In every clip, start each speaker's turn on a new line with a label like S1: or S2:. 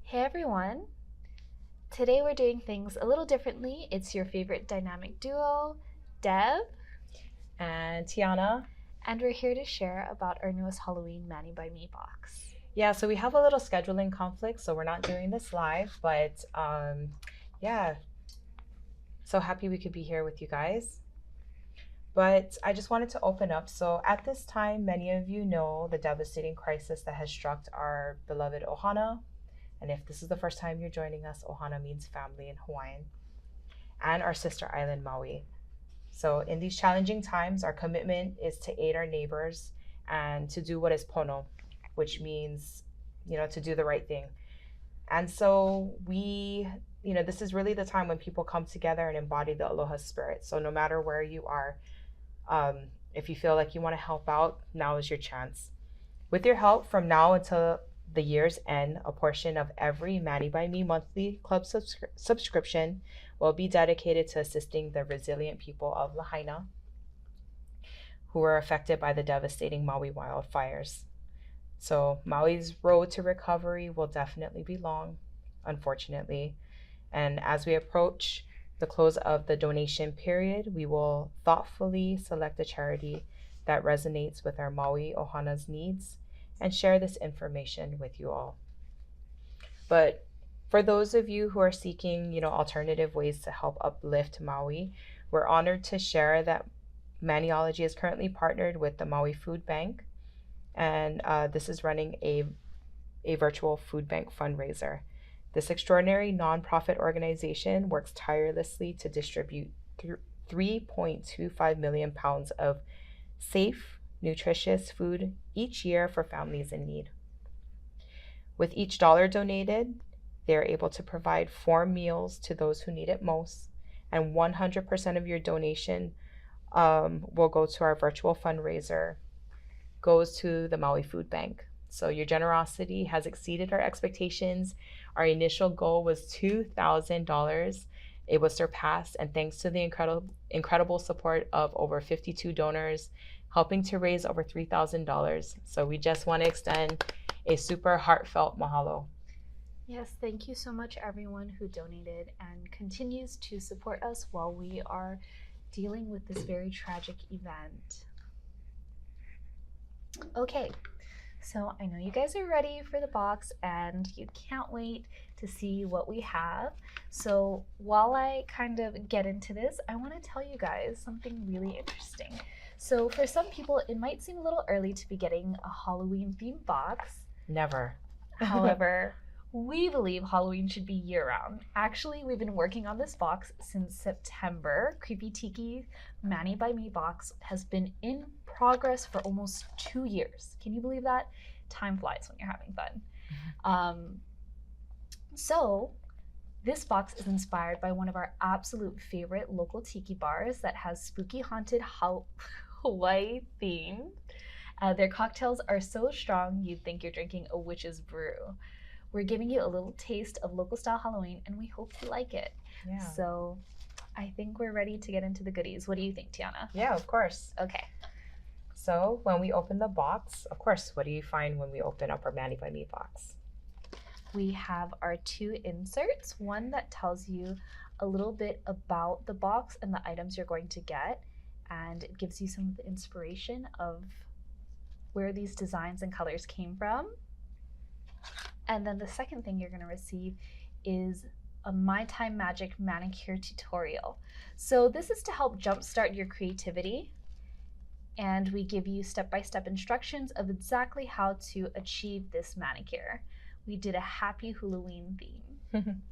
S1: Hey everyone! Today we're doing things a little differently. It's your favorite dynamic duo, Deb,
S2: And Tiana.
S1: and we're here to share about our newest Halloween Mani by Me box.
S2: Yeah, so we have a little scheduling conflict, so we're not doing this live, but yeah, so happy we could be here with you guys. But I just wanted to open up. So at this time, many of you know the devastating crisis that has struck our beloved Ohana. And if this is the first time you're joining us, Ohana means family in Hawaiian, and our sister island, Maui. So in these challenging times, our commitment is to aid our neighbors and to do what is pono, which means, to do the right thing. And so this is really the time when people come together and embody the aloha spirit. So no matter where you are, if you feel like you want to help out, now is your chance. With your help, from now until the year's end, a portion of every Mani by Me monthly club subscription will be dedicated to assisting the resilient people of Lahaina who were affected by the devastating Maui wildfires. So Maui's road to recovery will definitely be long, unfortunately. And as we approach the close of the donation period, we will thoughtfully select a charity that resonates with our Maui Ohana's needs and share this information with you all. But for those of you who are seeking, alternative ways to help uplift Maui, we're honored to share that Maniology is currently partnered with the Maui Food Bank, and this is running a virtual food bank fundraiser. This extraordinary nonprofit organization works tirelessly to distribute 3.25 million pounds of safe, nutritious food each year for families in need. With each dollar donated, they are able to provide 4 meals to those who need it most, and 100% of your donation will go to our virtual fundraiser, goes to the Maui Food Bank. So your generosity has exceeded our expectations. Our initial goal was $2,000. It was surpassed, and thanks to the incredible support of over 52 donors, helping to raise over $3,000. So we just want to extend a super heartfelt mahalo.
S1: Yes, thank you so much everyone who donated and continues to support us while we are dealing with this very tragic event. Okay, so I know you guys are ready for the box and you can't wait to see what we have. So while I kind of get into this, I want to tell you guys something really interesting. So for some people, it might seem a little early to be getting a Halloween themed box.
S2: Never.
S1: However, we believe Halloween should be year-round. Actually, we've been working on this box since September. Creepy Tiki Mani by Me box has been in progress for almost 2 years. Can you believe that? Time flies when you're having fun. So this box is inspired by one of our absolute favorite local tiki bars that has spooky haunted Hawaii theme. Their cocktails are so strong you'd think you're drinking a witch's brew. We're giving you a little taste of local style Halloween and we hope you like it.
S2: Yeah.
S1: So I think we're ready to get into the goodies. What do you think, Tiana?
S2: Yeah, of course.
S1: Okay.
S2: So when we open the box, of course, what do you find when we open up our Mani by Me box?
S1: We have our 2 inserts, one that tells you a little bit about the box and the items you're going to get, and it gives you some of the inspiration of where these designs and colors came from. And then the second thing you're going to receive is a My Time Magic manicure tutorial. So this is to help jumpstart your creativity, and we give you step-by-step instructions of exactly how to achieve this manicure. We did a happy hula-ween theme.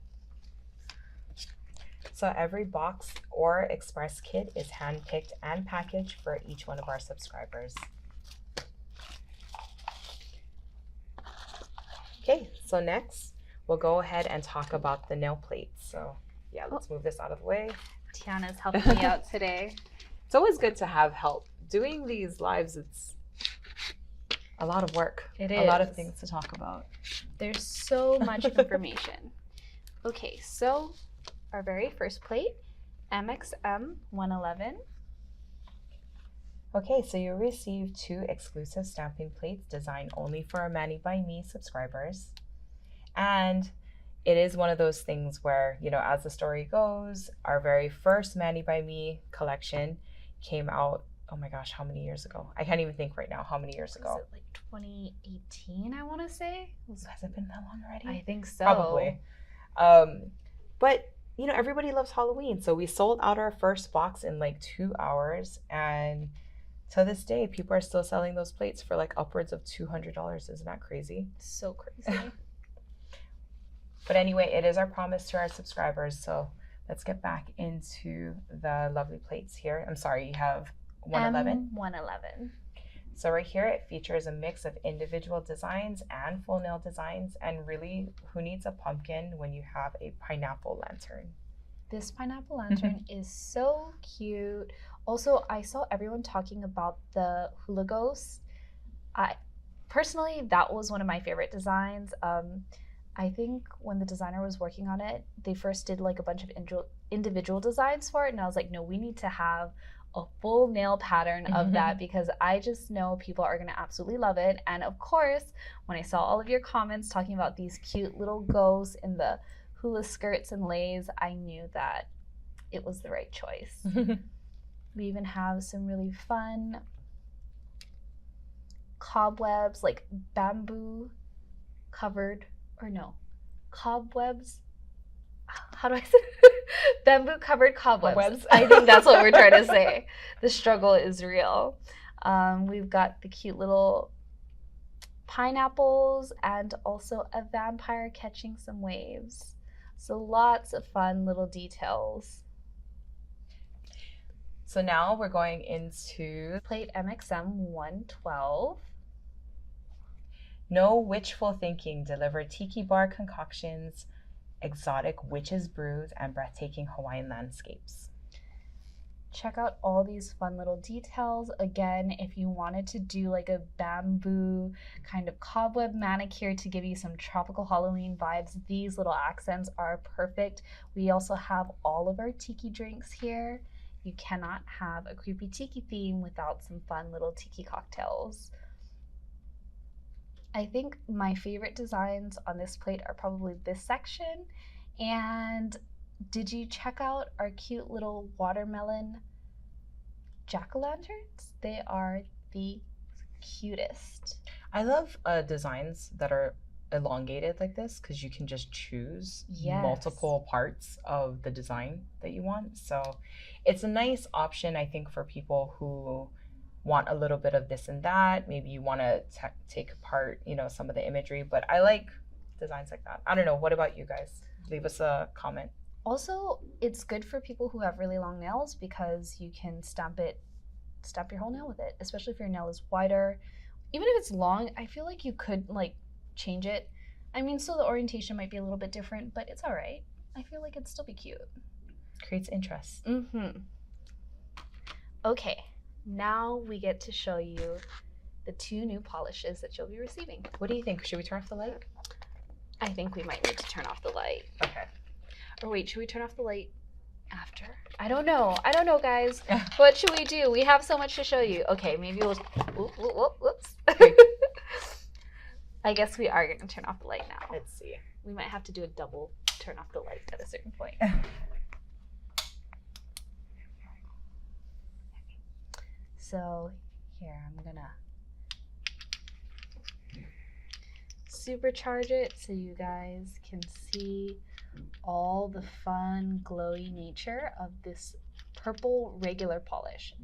S2: So every box or express kit is handpicked and packaged for each one of our subscribers. Okay, so next we'll go ahead and talk about the nail plates. So yeah, let's move this out of the way.
S1: Tiana's helping me out today.
S2: It's always good to have help. Doing these lives, it's a lot of work.
S1: It is.
S2: A lot of things to talk about.
S1: There's so much information. Okay, so our very first plate, MXM 111.
S2: Okay, so you'll receive 2 exclusive stamping plates designed only for our Mani by Me subscribers. And it is one of those things where, you know, as the story goes, our very first Mani by Me collection came out, oh my gosh, how many years ago? I can't even think right now how many years ago.
S1: Was it like 2018, I want to say?
S2: Has it been that long already?
S1: I think so.
S2: Probably. But, you know, everybody loves Halloween. So we sold out our first box in like 2 hours. And to this day, people are still selling those plates for like upwards of $200. Isn't that crazy?
S1: So crazy.
S2: But anyway, it is our promise to our subscribers. So let's get back into the lovely plates here. I'm sorry, you have 111?
S1: 111.
S2: So right here, it features a mix of individual designs and full nail designs. And really, who needs a pumpkin when you have a pineapple lantern?
S1: This pineapple lantern is so cute. Also, I saw everyone talking about the hula ghost. Personally, that was one of my favorite designs. I think when the designer was working on it, they first did like a bunch of individual designs for it. And I was like, no, we need to have a full nail pattern of that because I just know people are going to absolutely love it. And of course, when I saw all of your comments talking about these cute little ghosts in the hula skirts and leis, I knew that it was the right choice. We even have some really fun cobwebs, like bamboo covered, or no, cobwebs. How do I say bamboo covered cobwebs? I think that's what we're trying to say. The struggle is real. We've got the cute little pineapples and also a vampire catching some waves. So lots of fun little details.
S2: So now we're going into
S1: plate MXM 112.
S2: No witchful thinking, deliver tiki bar concoctions, exotic witches brews, and breathtaking Hawaiian landscapes.
S1: Check out all these fun little details. Again, if you wanted to do like a bamboo kind of cobweb manicure to give you some tropical Halloween vibes, these little accents are perfect. We also have all of our tiki drinks here. You cannot have a creepy tiki theme without some fun little tiki cocktails. I think my favorite designs on this plate are probably this section. And did you check out our cute little watermelon jack-o'-lanterns? They are the cutest.
S2: I love designs that are elongated like this because you can just choose multiple parts of the design that you want. So it's a nice option, I think, for people who want a little bit of this and that. Maybe you want to take apart, you know, some of the imagery, but I like designs like that. I don't know. What about you guys? Leave us a comment.
S1: Also, it's good for people who have really long nails because you can stamp your whole nail with it, especially if your nail is wider. Even if it's long, I feel like you could like change it. I mean, so the orientation might be a little bit different, but it's all right. I feel like it'd still be cute.
S2: Creates interest.
S1: Okay, now we get to show you the 2 new polishes that you'll be receiving.
S2: What do you think? Should we turn off the light?
S1: I think we might need to turn off the light.
S2: Okay.
S1: Or wait, should we turn off the light after? I don't know, guys. What should we do? We have so much to show you. Okay, maybe we'll... Whoops. I guess we are going to turn off the light now.
S2: Let's see.
S1: We might have to do a double turn off the light at a certain point. So here, I'm going to supercharge it so you guys can see all the fun glowy nature of this purple regular polish.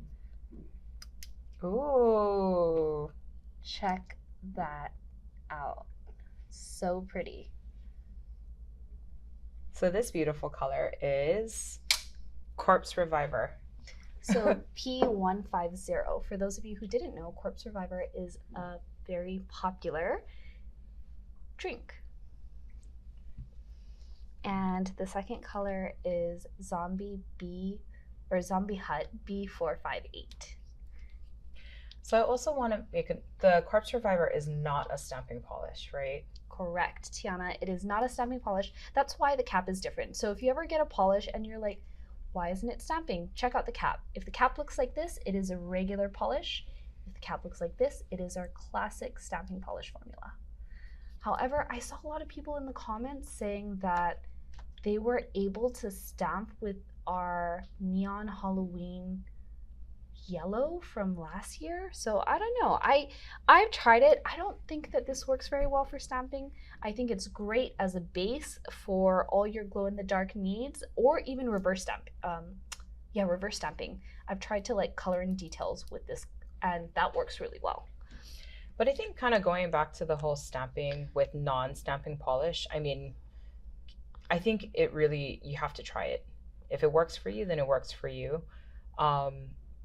S2: Ooh,
S1: check that out. So pretty.
S2: So this beautiful color is Corpse Reviver.
S1: So P150. For those of you who didn't know, Corpse Reviver is a very popular drink. And the second color is Zombie Hut B458.
S2: So I also want to make the Corpse Reviver is not a stamping polish, right?
S1: Correct, Tiana. It is not a stamping polish. That's why the cap is different. So if you ever get a polish and you're like, why isn't it stamping? Check out the cap. If the cap looks like this, it is a regular polish. If the cap looks like this, it is our classic stamping polish formula. However, I saw a lot of people in the comments saying that they were able to stamp with our neon Halloween yellow from last year. So I don't know. I've tried it. I don't think that this works very well for stamping. I think it's great as a base for all your glow in the dark needs, or even reverse stamp. Reverse stamping. I've tried to like color in details with this, and that works really well.
S2: But I think kind of going back to the whole stamping with non-stamping polish, I mean, I think it really, you have to try it. If it works for you, then it works for you.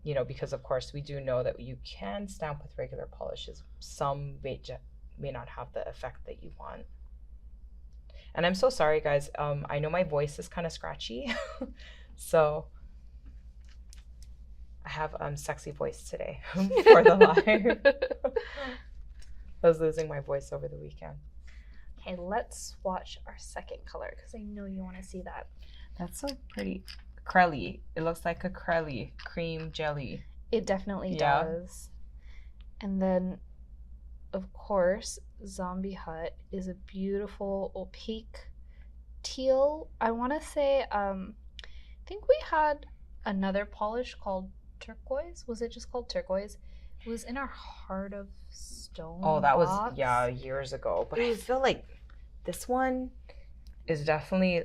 S2: You know, because of course we do know that you can stamp with regular polishes. Some may not have the effect that you want. And I'm so sorry, guys. I know my voice is kind of scratchy. So I have sexy voice today for the live. I was losing my voice over the weekend.
S1: Okay, let's swatch our second color because I know you want to see that.
S2: That's so pretty. Crelly. It looks like a crelly, cream jelly.
S1: It definitely does. And then, of course, Zombie Hut is a beautiful opaque teal. I want to say, I think we had another polish called turquoise. Was it just called turquoise? It was in our Heart of Stone.
S2: Oh, that
S1: box.
S2: was years ago. But I feel like this one is definitely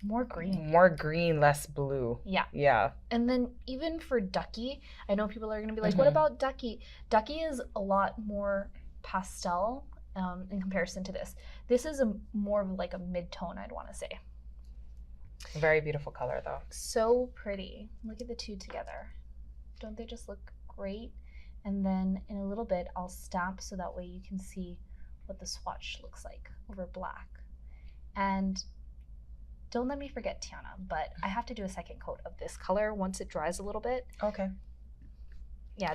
S1: more green,
S2: less blue. Yeah.
S1: And then even for Ducky, I know people are gonna be like, what about Ducky? Ducky is a lot more pastel in comparison to this. This is more of like a mid-tone, I'd want to say.
S2: Very beautiful color though.
S1: So pretty. Look at the two together. Don't they just look great? And then in a little bit I'll stamp so that way you can see what the swatch looks like over black. And don't let me forget Tiana, but I have to do a second coat of this color once it dries a little bit.
S2: Okay.
S1: Yeah,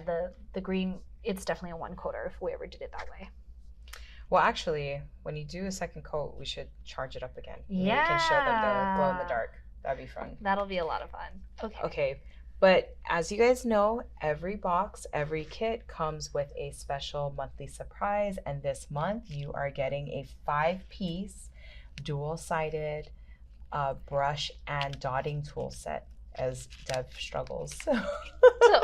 S1: the green, it's definitely a one coater if we ever did it that way.
S2: Well, actually, when you do a second coat, we should charge it up again.
S1: Yeah.
S2: You can show them the glow in the dark. That'd be fun.
S1: That'll be a lot of fun.
S2: Okay. But as you guys know, every box, every kit comes with a special monthly surprise. And this month you are getting a 5-piece dual-sided brush and dotting tool set as Dev struggles
S1: to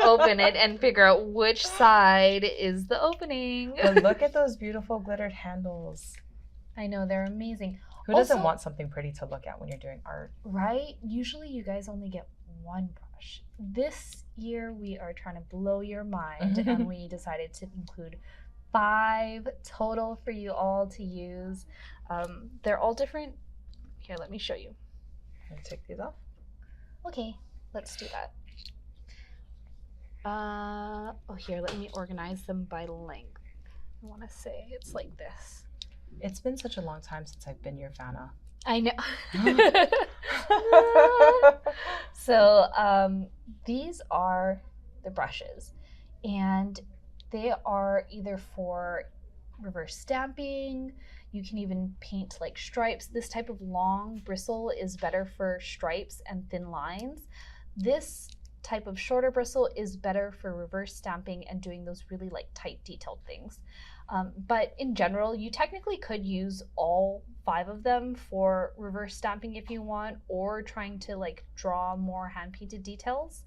S1: open it and figure out which side is the opening.
S2: But look at those beautiful glittered handles.
S1: I know, they're amazing.
S2: Who doesn't want something pretty to look at when you're doing art? Right?
S1: Usually you guys only get one brush. This year we are trying to blow your mind and we decided to include 5 total for you all to use. They're all different. Here, let me show you.
S2: Can I take these off?
S1: Okay, let's do that. Here, let me organize them by length. I want to say it's like this.
S2: It's been such a long time since I've been your Vanna.
S1: I know. So these are the brushes, and they are either for reverse stamping. You can even paint like stripes. This type of long bristle is better for stripes and thin lines. This type of shorter bristle is better for reverse stamping and doing those really like tight detailed things. But in general, you technically could use all 5 of them for reverse stamping if you want, or trying to like draw more hand painted details.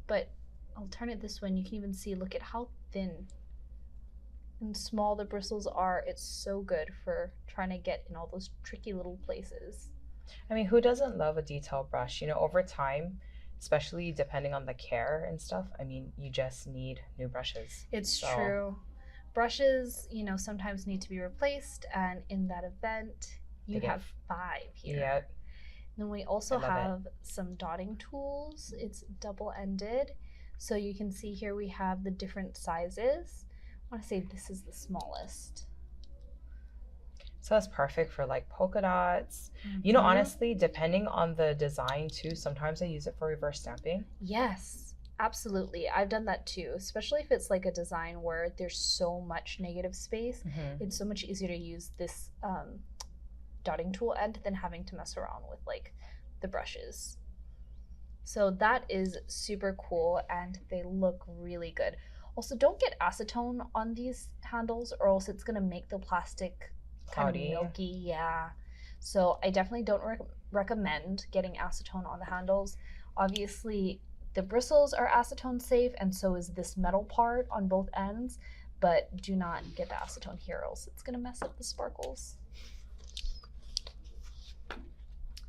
S1: But I'll turn it this way and you can even see, look at how thin and small the bristles are. It's so good for trying to get in all those tricky little places.
S2: I mean, who doesn't love a detailed brush? You know, over time, especially depending on the care and stuff, I mean, you just need new brushes.
S1: It's true. Brushes, you know, sometimes need to be replaced, and in that event, you have 5 here.
S2: Yep.
S1: Then we also have some dotting tools. It's double-ended. So you can see here we have the different sizes. I want to say this is the smallest.
S2: So that's perfect for like polka dots. You know, honestly, depending on the design too, sometimes I use it for reverse stamping.
S1: Yes, absolutely. I've done that too, especially if it's like a design where there's so much negative space. It's so much easier to use this dotting tool end than having to mess around with like the brushes. So that is super cool and they look really good. Also, don't get acetone on these handles or else it's going to make the plastic kind of
S2: Cloudy.
S1: milky. Yeah. So I definitely don't recommend getting acetone on the handles. Obviously, the bristles are acetone safe, and so is this metal part on both ends, but do not get the acetone here, or else it's going to mess up the sparkles.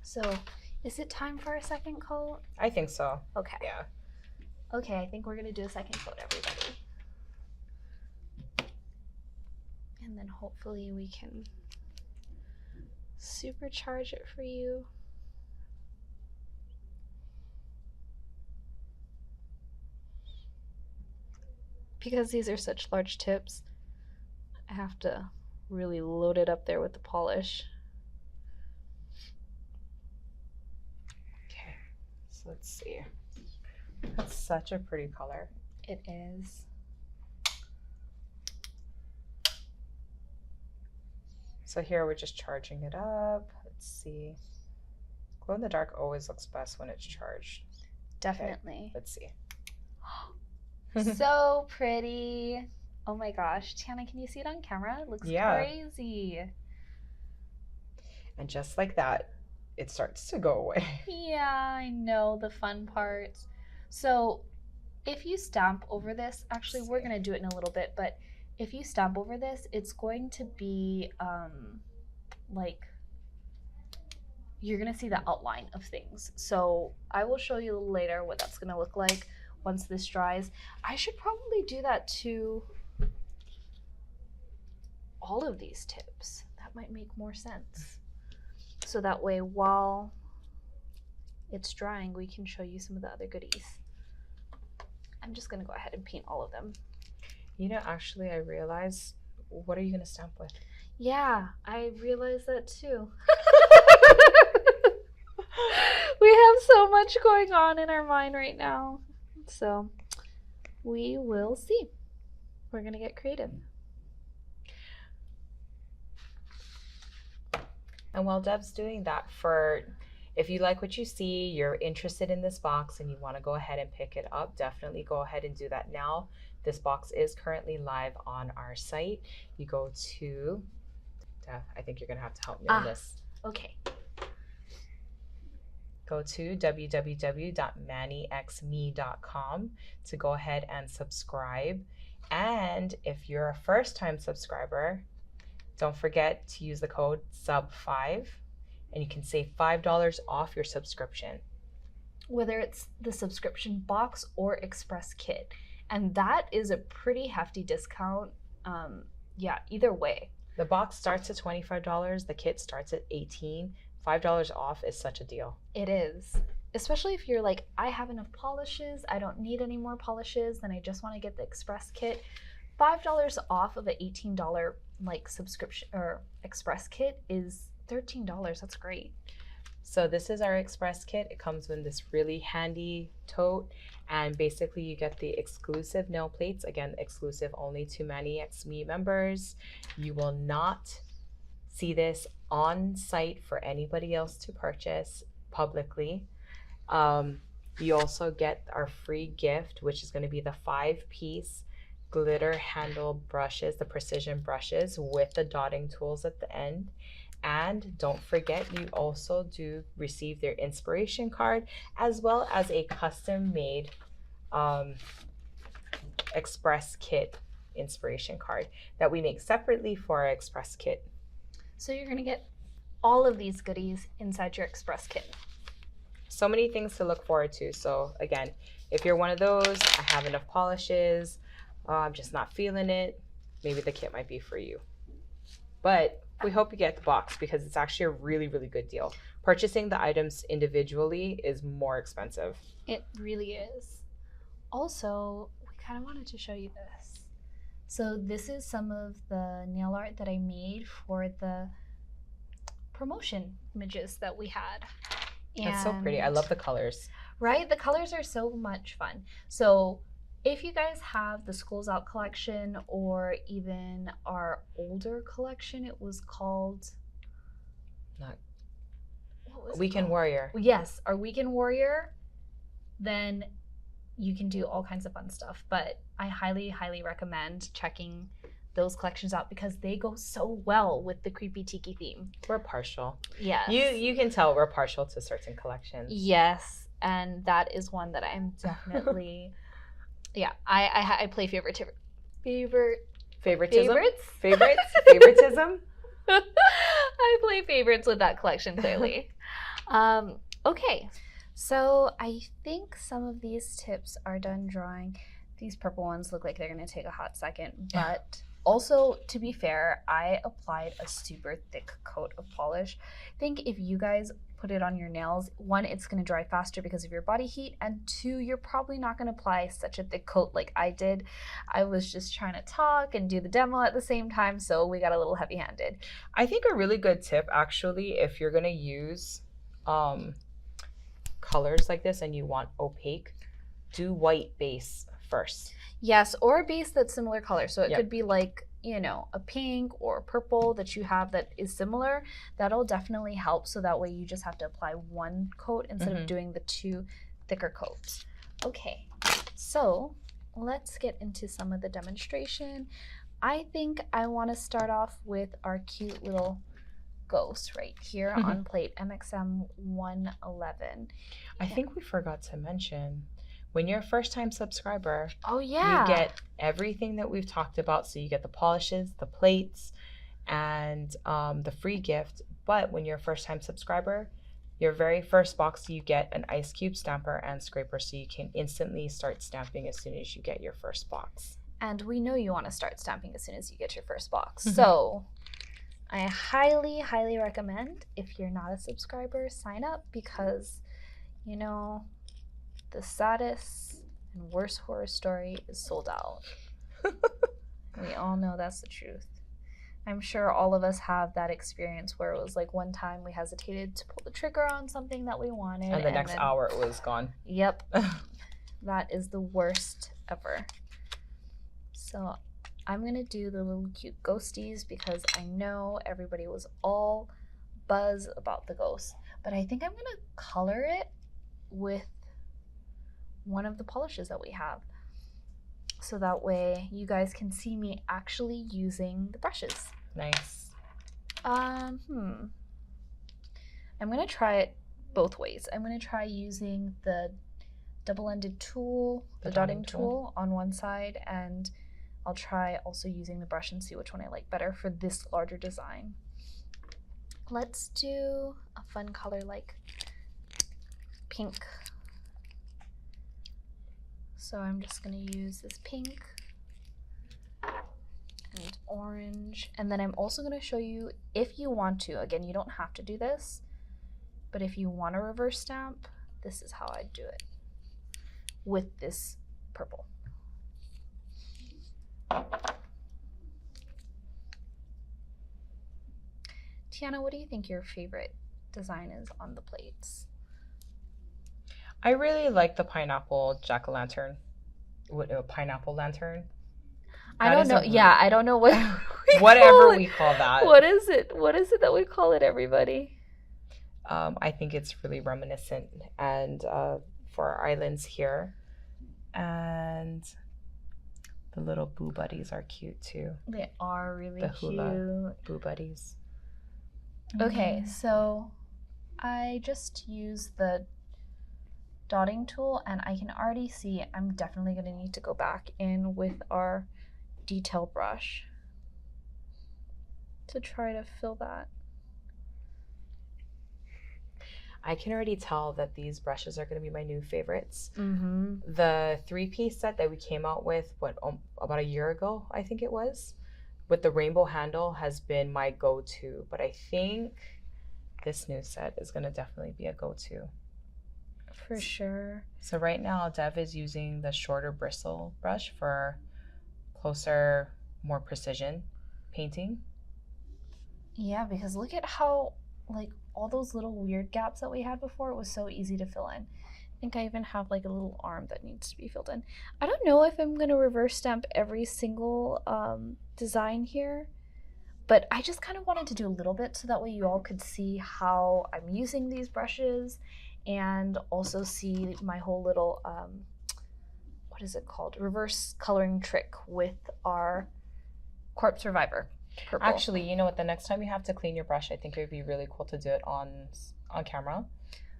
S1: So, is it time for a second coat?
S2: I think so.
S1: Okay.
S2: Yeah.
S1: Okay, I think we're going to do a second coat, everybody. And then hopefully we can supercharge it for you. Because these are such large tips, I have to really load it up there with the polish.
S2: Okay, so let's see. That's such a pretty color.
S1: It is.
S2: So here we're just charging it up. Let's see. Glow in the dark always looks best when it's charged.
S1: Definitely.
S2: Okay, let's see.
S1: So pretty. Oh my gosh. Tiana, can you see it on camera? It looks crazy.
S2: And just like that, it starts to go away.
S1: Yeah, I know, the fun parts. So if you stamp over this, actually we're going to do it in a little bit, but if you stamp over this, it's going to be like, you're going to see the outline of things. So I will show you later what that's going to look like once this dries. I should probably do that to all of these tips. That might make more sense. So that way, while it's drying, we can show you some of the other goodies. I'm just gonna go ahead and paint all of them.
S2: You know, actually, I realized, what are you gonna stamp with?
S1: Yeah, I realized that too. We have so much going on in our mind right now. So we will see. We're gonna get creative.
S2: And while Deb's doing that, if you like what you see, you're interested in this box and you want to go ahead and pick it up, definitely go ahead and do that now. This box is currently live on our site. You go to, Deb, I think you're going to have to help me on this.
S1: Okay.
S2: Go to www.manixme.com to go ahead and subscribe. And if you're a first-time subscriber, don't forget to use the code SUB5 and you can save $5 off your subscription.
S1: Whether it's the subscription box or express kit. And that is a pretty hefty discount. Yeah, either way.
S2: The box starts at $25, the kit starts at $18. $5 off is such a deal.
S1: It is. Especially if you're like, I have enough polishes, I don't need any more polishes, then I just want to get the express kit. $5 off of an $18 like subscription or express kit is $13. That's great.
S2: So this is our express kit. It comes with this really handy tote, and basically you get the exclusive nail plates, again exclusive only to ManiXme members. You will not see this on site for anybody else to purchase publicly. You also get our free gift, which is going to be the 5-piece glitter handle brushes, the precision brushes with the dotting tools at the end. And don't forget, you also do receive their inspiration card as well as a custom made express kit inspiration card that we make separately for our express kit.
S1: So you're gonna get all of these goodies inside your express kit.
S2: So many things to look forward to. So again, if you're one of those, I have enough polishes, I'm just not feeling it, maybe the kit might be for you. But we hope you get the box because it's actually a really, really good deal. Purchasing the items individually is more expensive.
S1: It really is. Also, we kind of wanted to show you this. So this is some of the nail art that I made for the promotion images that we had.
S2: That's so pretty. I love the colors.
S1: Right? The colors are so much fun. So if you guys have the Schools Out collection or even our older collection, it was called
S2: Weekend Warrior.
S1: Yes, our Weekend Warrior. Then you can do all kinds of fun stuff. But I highly, highly recommend checking those collections out because they go so well with the Creepy Tiki theme.
S2: We're partial.
S1: Yes.
S2: You can tell we're partial to certain collections.
S1: Yes, and that is one that I'm definitely. Yeah, I play favoritism.
S2: Favoritism.
S1: Favorites.
S2: Favoritism.
S1: I play favorites with that collection clearly. Okay, so I think some of these tips are done drawing. These purple ones look like they're going to take a hot second, but also, to be fair, I applied a super thick coat of polish. I think if you guys put it on your nails, one, it's going to dry faster because of your body heat, and two, you're probably not going to apply such a thick coat like I did. I was just trying to talk and do the demo at the same time, so we got a little heavy-handed.
S2: I think a really good tip, actually, if you're going to use colors like this and you want opaque, do white base first.
S1: Yes, or a base that's similar color. So it
S2: Yep.
S1: could be like, you know, a pink or purple that you have that is similar. That'll definitely help. So that way you just have to apply one coat instead of doing the two thicker coats. Okay, so let's get into some of the demonstration. I think I want to start off with our cute little ghost right here on plate MXM 111.
S2: I think we forgot to mention, when you're a first-time subscriber,
S1: oh yeah,
S2: you get everything that we've talked about. So you get the polishes, the plates, and the free gift. But when you're a first-time subscriber, your very first box, you get an ice cube stamper and scraper, so you can instantly start stamping as soon as you get your first box.
S1: And we know you want to start stamping as soon as you get your first box. So I highly, highly recommend, if you're not a subscriber, sign up because, you know, the saddest and worst horror story is sold out. We all know that's the truth. I'm sure all of us have that experience where it was like one time we hesitated to pull the trigger on something that we wanted.
S2: And the next hour it was gone.
S1: Yep. That is the worst ever. So I'm going to do the little cute ghosties because I know everybody was all buzz about the ghost. But I think I'm going to color it with one of the polishes that we have. So that way you guys can see me actually using the brushes.
S2: Nice.
S1: I'm going to try it both ways. I'm going to try using the double-ended tool, the dotting tool on one side, and I'll try also using the brush and see which one I like better for this larger design. Let's do a fun color like pink. So I'm just going to use this pink and orange. And then I'm also going to show you, if you want to, again, you don't have to do this, but if you want to reverse stamp, this is how I do it with this purple. Tiana, what do you think your favorite design is on the plates?
S2: I really like the pineapple jack-o'-lantern. Pineapple lantern.
S1: I don't know. Yeah, I don't know what
S2: whatever we call that.
S1: What is it? What is it that we call it, everybody?
S2: I think it's really reminiscent and for our islands here. And the little boo buddies are cute too.
S1: They are really
S2: the hula
S1: cute.
S2: boo buddies.
S1: Okay, so I just used the dotting tool and I can already see I'm definitely going to need to go back in with our detail brush to try to fill that.
S2: I can already tell that these brushes are going to be my new favorites.
S1: Mm-hmm.
S2: The 3-piece set that we came out with, about a year ago, I think it was, with the rainbow handle has been my go-to. But I think this new set is going to definitely be a go-to.
S1: For sure.
S2: So right now, Dev is using the shorter bristle brush for closer, more precision painting.
S1: Yeah, because look at how, like, all those little weird gaps that we had before, it was so easy to fill in. I think I even have like a little arm that needs to be filled in. I don't know if I'm going to reverse stamp every single design here, but I just kind of wanted to do a little bit so that way you all could see how I'm using these brushes and also see my whole little what is it called? Reverse coloring trick with our Corpse Reviver purple.
S2: Actually, you know what? The next time you have to clean your brush, I think it would be really cool to do it on camera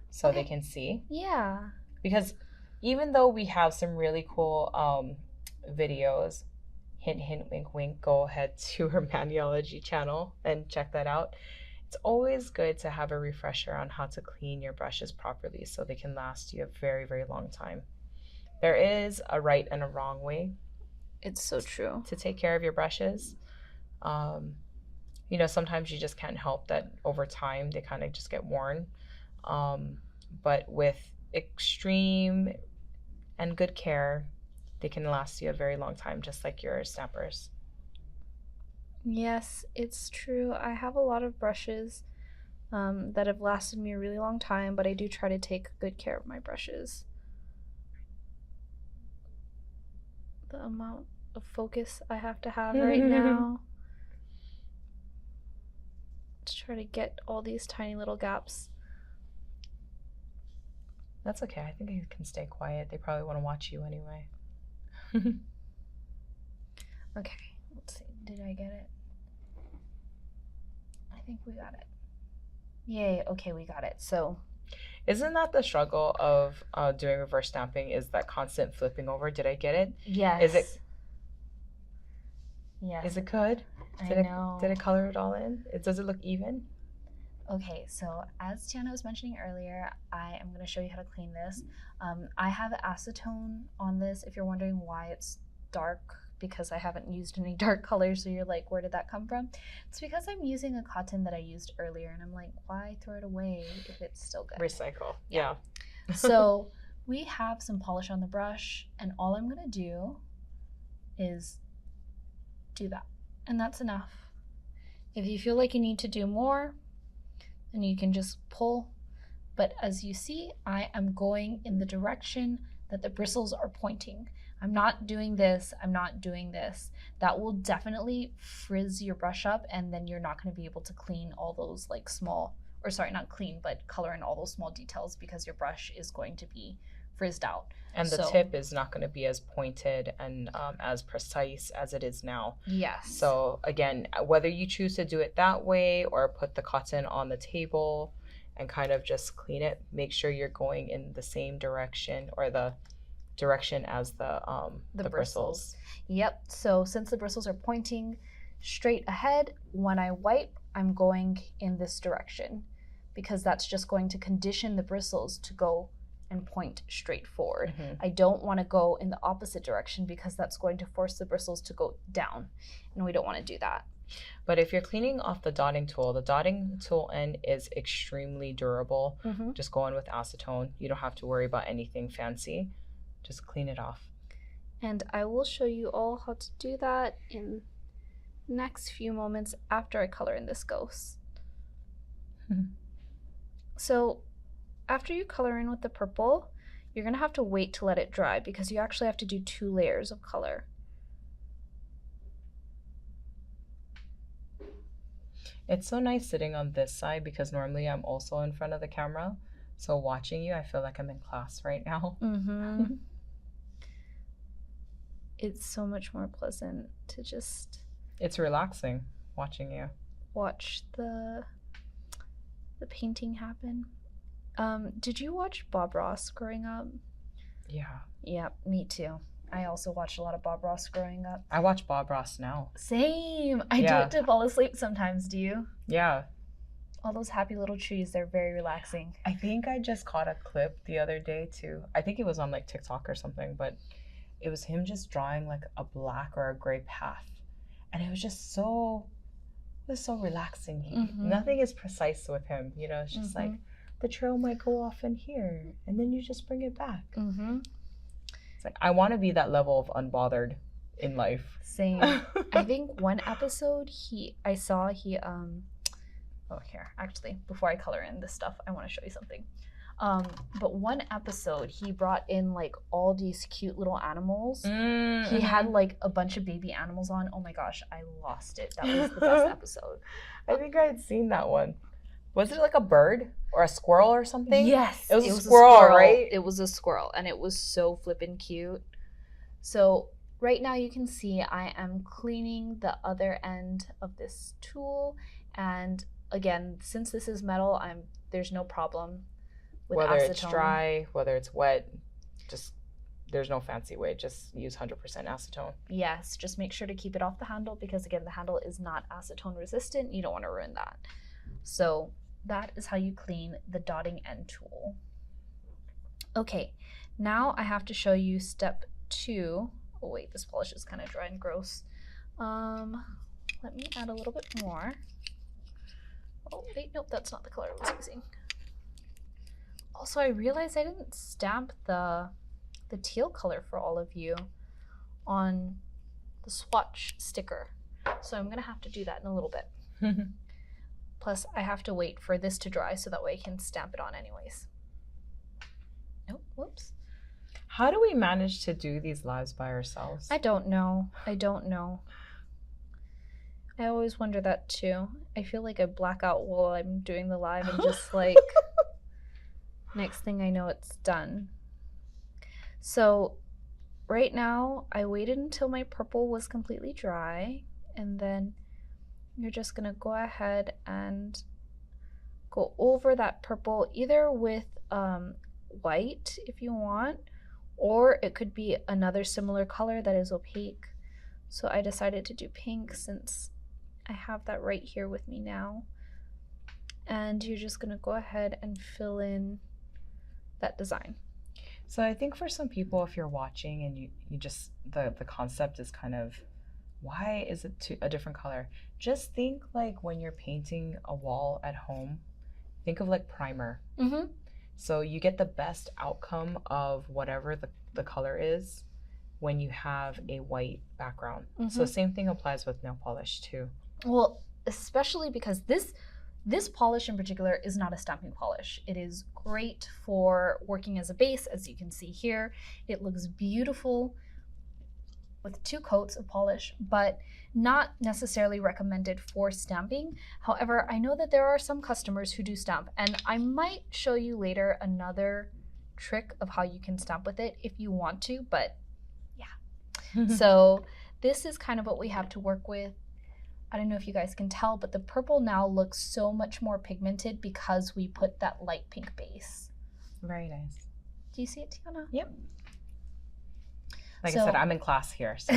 S2: so they can see.
S1: Yeah.
S2: Because even though we have some really cool videos, hint, hint, wink, wink, go ahead to her Maniology channel and check that out. It's always good to have a refresher on how to clean your brushes properly so they can last you a very, very long time. There is a right and a wrong way.
S1: It's so true.
S2: To take care of your brushes. You know, sometimes you just can't help that over time they kind of just get worn. But with extreme and good care, they can last you a very long time, just like your snappers.
S1: Yes, it's true. I have a lot of brushes that have lasted me a really long time, but I do try to take good care of my brushes. The amount of focus I have to have right now to try to get all these tiny little gaps.
S2: That's okay. I think you can stay quiet. They probably want to watch you anyway.
S1: Okay, let's see. Did I get it? I think we got it. Yay, okay, we got it. So,
S2: isn't that the struggle of doing reverse stamping, is that constant flipping over? Did I get it?
S1: yes.
S2: Is it?
S1: Yes.
S2: Is it good?
S1: I know.
S2: Did I color it all in? Does it look even?
S1: Okay, so as Tiana was mentioning earlier, I am going to show you how to clean this. I have acetone on this. If you're wondering why it's dark, because I haven't used any dark colors, so you're like, where did that come from? It's because I'm using a cotton that I used earlier, and I'm like, why throw it away if it's still good?
S2: Recycle. Yeah.
S1: So we have some polish on the brush, and all I'm going to do is do that. And that's enough. If you feel like you need to do more, then you can just pull. But as you see, I am going in the direction that the bristles are pointing. I'm not doing this, I'm not doing this. That will definitely frizz your brush up, and then you're not going to be able to clean all those like small, or sorry, not clean, but color in all those small details because your brush is going to be frizzed out.
S2: And the tip is not going to be as pointed and as precise as it is now.
S1: Yes.
S2: So again, whether you choose to do it that way or put the cotton on the table and kind of just clean it, make sure you're going in the same direction or the direction as the bristles.
S1: Yep. So since the bristles are pointing straight ahead, when I wipe, I'm going in this direction because that's just going to condition the bristles to go and point straight forward.
S2: Mm-hmm.
S1: I don't want to go in the opposite direction because that's going to force the bristles to go down, and we don't want to do that.
S2: But if you're cleaning off the dotting tool end is extremely durable.
S1: Mm-hmm.
S2: Just go in with acetone. You don't have to worry about anything fancy. Just clean it off.
S1: And I will show you all how to do that in the next few moments after I color in this ghost. So after you color in with the purple, you're going to have to wait to let it dry because you actually have to do 2 layers of color.
S2: It's so nice sitting on this side because normally I'm also in front of the camera. So watching you, I feel like I'm in class right now.
S1: Mm-hmm. It's so much more pleasant to just...
S2: It's relaxing watching you.
S1: Watch the painting happen. Did you watch Bob Ross growing up?
S2: Yeah.
S1: Yeah, me too. I also watched a lot of Bob Ross growing up.
S2: I watch Bob Ross now.
S1: Same. I do it to fall asleep sometimes. Do you?
S2: Yeah.
S1: All those happy little trees, they're very relaxing.
S2: I think I just caught a clip the other day too. I think it was on like TikTok or something, but it was him just drawing like a black or a gray path. And it was just so relaxing.
S1: Mm-hmm.
S2: Nothing is precise with him. You know, it's just like the trail might go off in here and then you just bring it back.
S1: Mm-hmm.
S2: It's like, I want to be that level of unbothered in life.
S1: Same. I think one episode I saw oh, here, actually, before I color in this stuff, I want to show you something. But one episode, he brought in like all these cute little animals. Mm-hmm. He had like a bunch of baby animals on. Oh my gosh, I lost it. That was the best episode.
S2: I think I had seen that one. Was it like a bird or a squirrel or something?
S1: Yes.
S2: It was a squirrel, right?
S1: It was a squirrel, and it was so flippin' cute. So right now you can see I am cleaning the other end of this tool, and again, since this is metal, there's no problem with
S2: whether
S1: acetone.
S2: it's dry, whether it's wet, just there's no fancy way. Just use 100% acetone.
S1: Yes, just make sure to keep it off the handle because again, the handle is not acetone resistant. You don't want to ruin that. So that is how you clean the dotting end tool. Okay, now I have to show you step 2. Oh wait, this polish is kind of dry and gross. Let me add a little bit more. Oh wait, nope, that's not the color I was using. Also, I realized I didn't stamp the teal color for all of you on the swatch sticker. So I'm gonna have to do that in a little bit. Plus, I have to wait for this to dry so that way I can stamp it on anyways. Oh, whoops.
S2: How do we manage to do these lives by ourselves?
S1: I don't know. I always wonder that too. I feel like I black out while I'm doing the live and just like next thing I know it's done. So right now I waited until my purple was completely dry, and then you're just gonna go ahead and go over that purple either with white if you want, or it could be another similar color that is opaque. So I decided to do pink since I have that right here with me now. And you're just gonna go ahead and fill in that design.
S2: So I think for some people, if you're watching and you just, the concept is kind of, why is it a different color? Just think like when you're painting a wall at home, think of like primer.
S1: Mm-hmm.
S2: So you get the best outcome of whatever the color is when you have a white background. Mm-hmm. So same thing applies with nail polish too.
S1: Well, especially because this polish in particular is not a stamping polish. It is great for working as a base, as you can see here. It looks beautiful with 2 coats of polish, but not necessarily recommended for stamping. However, I know that there are some customers who do stamp, and I might show you later another trick of how you can stamp with it if you want to, but yeah. So this is kind of what we have to work with. I don't know if you guys can tell, but the purple now looks so much more pigmented because we put that light pink base.
S2: Very nice.
S1: Do you see it, Tiana?
S2: Yep. Like I said, I'm in class here. So,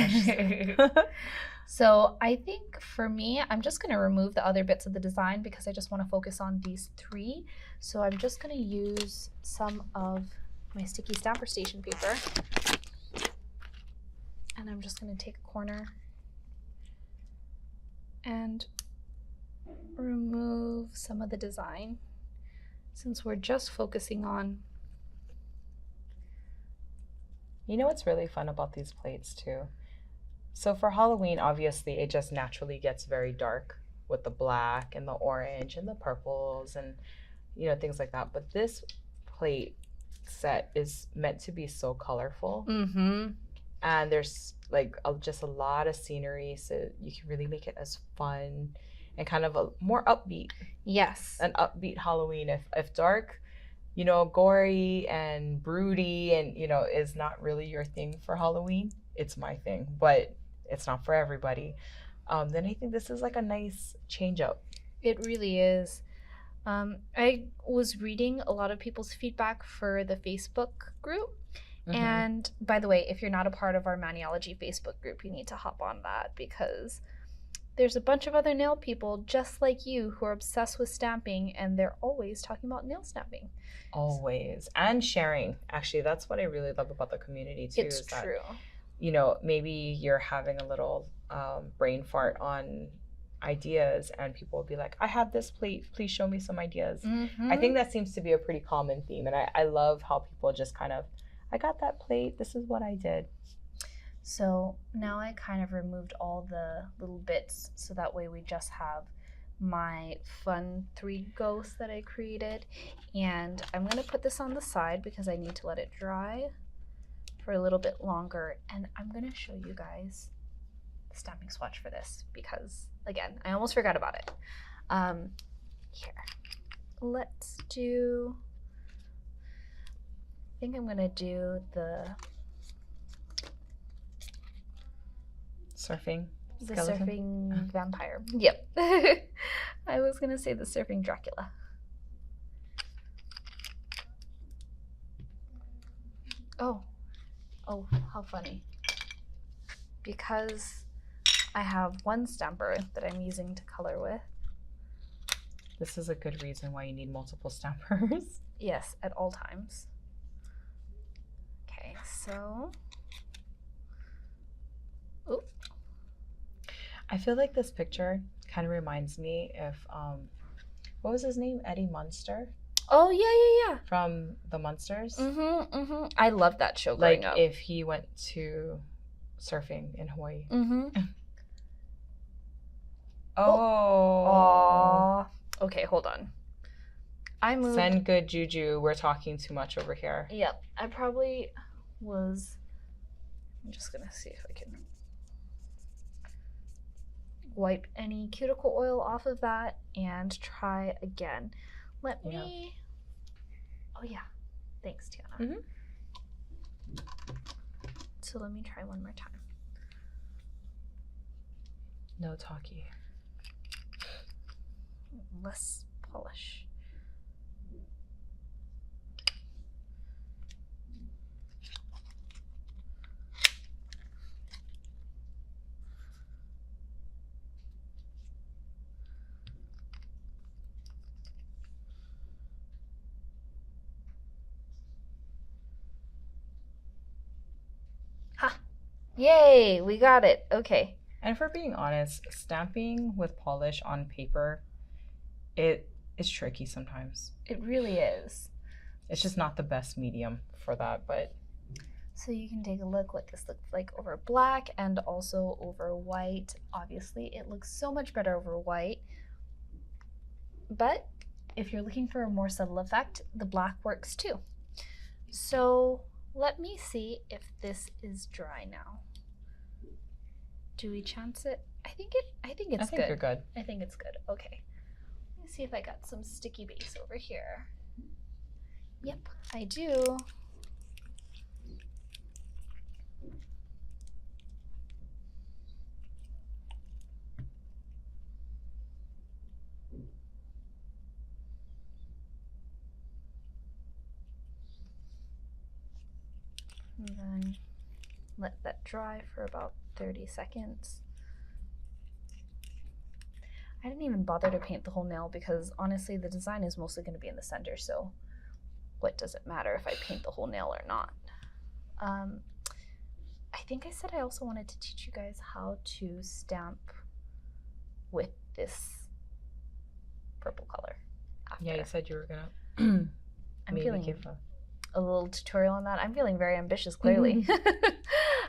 S1: so I think for me, I'm just going to remove the other bits of the design because I just want to focus on these 3. So I'm just going to use some of my sticky stamper station paper. And I'm just going to take a corner and remove some of the design since we're just focusing on.
S2: You know what's really fun about these plates too? So for Halloween, obviously it just naturally gets very dark with the black and the orange and the purples and things like that. But this plate set is meant to be so colorful.
S1: Mm-hmm.
S2: And there's like just a lot of scenery, so you can really make it as fun and kind of a more upbeat.
S1: Yes.
S2: An upbeat Halloween. If dark, gory and broody and, is not really your thing for Halloween, it's my thing, but it's not for everybody. Then I think this is like a nice change up.
S1: It really is. I was reading a lot of people's feedback for the Facebook group. Mm-hmm. And by the way, if you're not a part of our Maniology Facebook group, you need to hop on that because there's a bunch of other nail people just like you who are obsessed with stamping, and they're always talking about nail stamping.
S2: Always. And sharing. Actually, that's what I really love about the community too.
S1: It's true.
S2: That, maybe you're having a little brain fart on ideas and people will be like, I have this plate, please show me some ideas. Mm-hmm. I think that seems to be a pretty common theme, and I love how people just kind of, I got that plate, this is what I did.
S1: So now I kind of removed all the little bits so that way we just have my fun 3 ghosts that I created. And I'm going to put this on the side because I need to let it dry for a little bit longer. And I'm going to show you guys the stamping swatch for this because, again, I almost forgot about it. Here, let's do, I think I'm going to do the
S2: Surfing
S1: The
S2: skeleton?
S1: surfing vampire. Yep. I was gonna say the surfing Dracula. Oh, how funny. Because I have one stamper that I'm using to color with.
S2: This is a good reason why you need multiple stampers.
S1: Yes, at all times. Okay, so. Ooh.
S2: I feel like this picture kind of reminds me of what was his name? Eddie Munster
S1: Oh yeah.
S2: from the Munsters.
S1: I loved that show growing
S2: Like
S1: up.
S2: if he went to surfing in Hawaii. Oh.
S1: Aw. Okay, hold on. I moved.
S2: Send good juju. We're talking too much over here.
S1: Yep, I probably was. I'm just gonna see if I can wipe any cuticle oil off of that and try again. Let me. Oh yeah, thanks, Tiana. So let me try one more time.
S2: No talkie.
S1: Less polish. Ha! Yay, we got it. Okay.
S2: And for being honest, stamping with polish on paper, it is tricky sometimes.
S1: It really is.
S2: It's just not the best medium for that, but.
S1: So you can take a look what this looks like over black and also over white. Obviously, it looks so much better over white. But if you're looking for a more subtle effect, the black works too. So let me see if this is dry now. Do we chance it? I think it's good.
S2: You're good.
S1: I think it's good. Okay. Let me see if I got some sticky base over here. Yep, I do. And then let that dry for about 30 seconds. I didn't even bother to paint the whole nail because honestly the design is mostly going to be in the center, so what does it matter if I paint the whole nail or not? I think I said I also wanted to teach you guys how to stamp with this purple color. After.
S2: Yeah, you said you were gonna
S1: I'm
S2: maybe
S1: feeling
S2: give
S1: a little tutorial on that. I'm feeling very ambitious, clearly.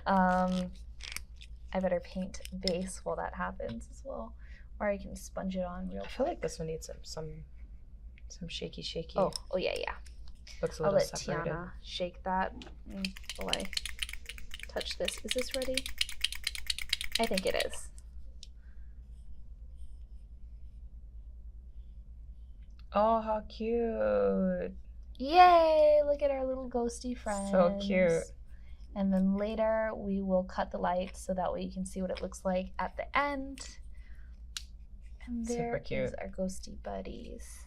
S1: I better paint base while that happens as well. Or I can sponge it on real quick.
S2: I feel like this one needs some shaky.
S1: Oh yeah.
S2: Looks a
S1: I'll
S2: little
S1: let
S2: separated.
S1: Tiana shake that while I touch this. Is this ready? I think it is.
S2: Oh, how cute.
S1: Yay! Look at our little ghosty friends.
S2: So cute.
S1: And then later we will cut the light so that way you can see what it looks like at the end. And there is our ghosty buddies.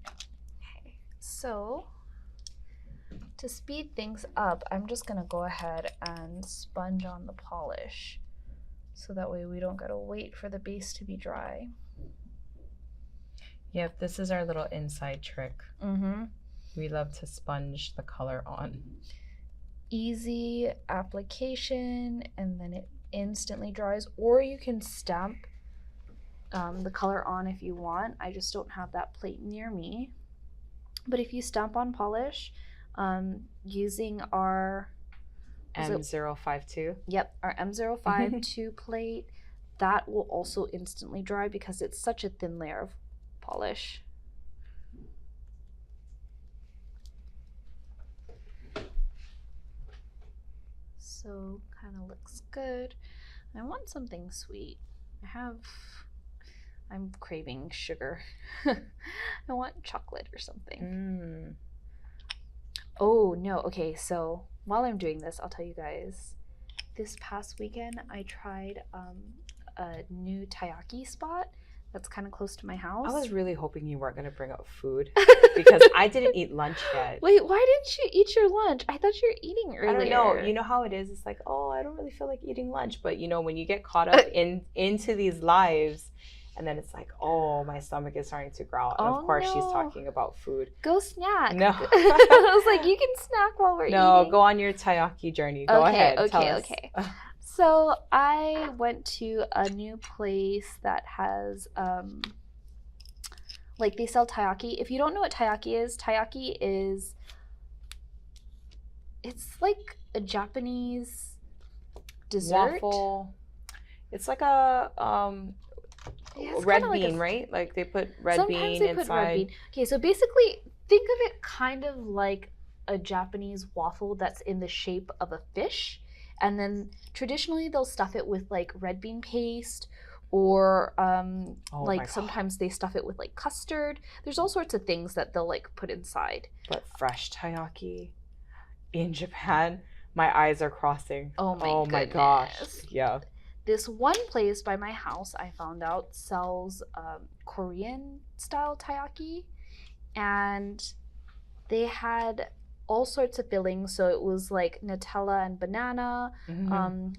S1: Okay, so to speed things up, I'm just gonna go ahead and sponge on the polish so that way we don't gotta wait for the base to be dry.
S2: Yep, this is our little inside trick. We love to sponge the color on.
S1: Easy application, and then it instantly dries, or you can stamp the color on if you want. I just don't have that plate near me. But if you stamp on polish using our
S2: M052.
S1: Yep, our M052 plate, that will also instantly dry because it's such a thin layer of polish. So kind of looks good. I want something sweet. I'm craving sugar. I want chocolate or something. Oh no, okay, so while I'm doing this, I'll tell you guys, this past weekend I tried a new taiyaki spot that's kind of close to my house.
S2: I was really hoping you weren't going to bring up food because I didn't eat lunch yet.
S1: Wait, why didn't you eat your lunch? I thought you were eating earlier.
S2: I don't know. You know how it is? It's like, oh, I don't really feel like eating lunch. But, you know, when you get caught up into these lives, and then it's like, oh, my stomach is starting to growl. And of course, she's talking about food.
S1: Go snack.
S2: No.
S1: I was like, you can snack while we're eating.
S2: No, go on your taiyaki journey. Go ahead.
S1: Okay. So I went to a new place that has, like, they sell taiyaki. If you don't know what taiyaki is, it's like a Japanese dessert.
S2: Waffle. It's like a red bean, right? Like they put red bean inside. Put red bean.
S1: Okay, so basically, think of it kind of like a Japanese waffle that's in the shape of a fish. And then traditionally they'll stuff it with like red bean paste or sometimes they stuff it with like custard. There's all sorts of things that they'll like put inside.
S2: But fresh taiyaki in Japan, my eyes are crossing.
S1: Oh my
S2: gosh. Yeah.
S1: This one place by my house I found out sells Korean style taiyaki, and they had all sorts of fillings. So it was like Nutella and banana,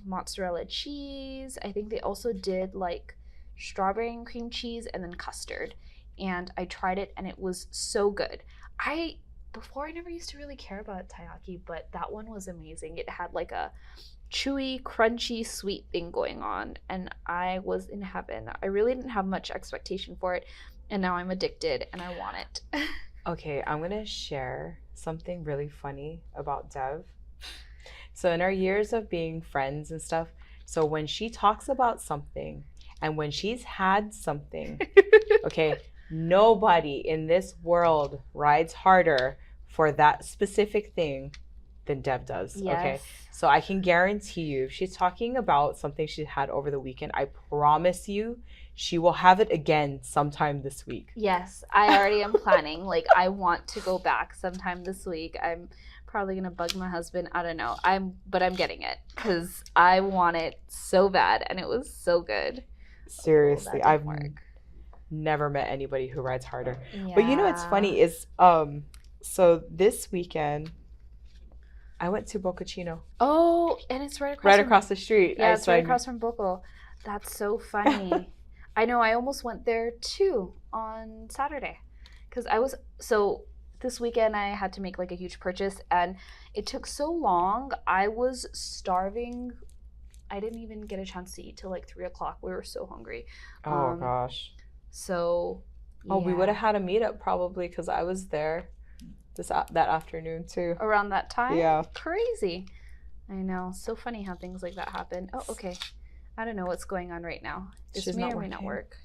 S1: mozzarella cheese. I think they also did like strawberry and cream cheese and then custard. And I tried it and it was so good. Before I never used to really care about taiyaki, but that one was amazing. It had like a chewy, crunchy, sweet thing going on, and I was in heaven. I really didn't have much expectation for it, and now I'm addicted and I want it.
S2: Okay, I'm gonna share something really funny about Dev. So in our years of being friends and stuff, so when she talks about something and when she's had something, okay, nobody in this world rides harder for that specific thing than Dev does.
S1: Yes.
S2: Okay, so I can guarantee you, if she's talking about something she had over the weekend, I promise you she will have it again sometime this week.
S1: Yes, I already am planning. Like, I want to go back sometime this week. I'm probably gonna bug my husband. I don't know. But I'm getting it because I want it so bad, and it was so good.
S2: Seriously, I've never met anybody who rides harder.
S1: Yeah.
S2: But you know what's funny is so this weekend I went to Bocacino.
S1: Oh, and it's right across
S2: the street.
S1: Yeah, it's right across from Boco. That's so funny. I know, I almost went there too on Saturday because this weekend I had to make like a huge purchase and it took so long. I was starving. I didn't even get a chance to eat till like 3:00. We were so hungry.
S2: Oh gosh.
S1: So
S2: yeah. Oh, we would have had a meetup probably because I was there that afternoon too.
S1: Around that time?
S2: Yeah.
S1: Crazy. I know. So funny how things like that happen. Oh, okay. I don't know what's going on right now. This may or may not work.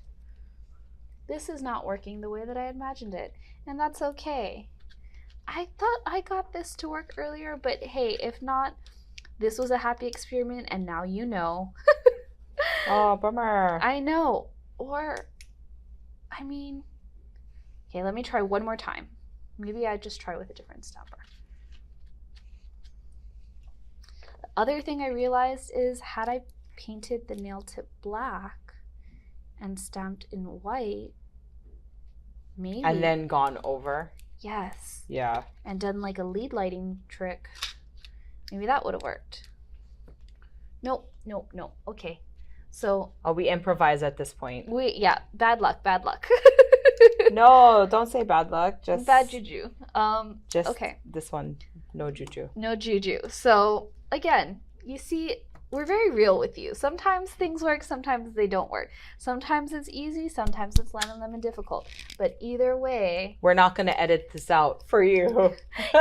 S1: This is not working the way that I imagined it, and that's okay. I thought I got this to work earlier, but hey, if not, this was a happy experiment, and now you know.
S2: Oh, bummer.
S1: I know. Or, I mean, okay, let me try one more time. Maybe I just try with a different stamper. The other thing I realized is had I painted the nail tip black and stamped in white, maybe.
S2: And then gone over.
S1: Yes.
S2: Yeah.
S1: And done like a lead lighting trick. Maybe that would have worked. Nope. Okay. So.
S2: Oh, we improvise at this point.
S1: Bad luck.
S2: No, don't say bad luck. Just
S1: bad juju.
S2: Just
S1: okay.
S2: This one, no juju.
S1: No juju. So again, you see, we're very real with you. Sometimes things work, sometimes they don't work. Sometimes it's easy, sometimes it's lemon difficult. But either way,
S2: we're not going to edit this out for you.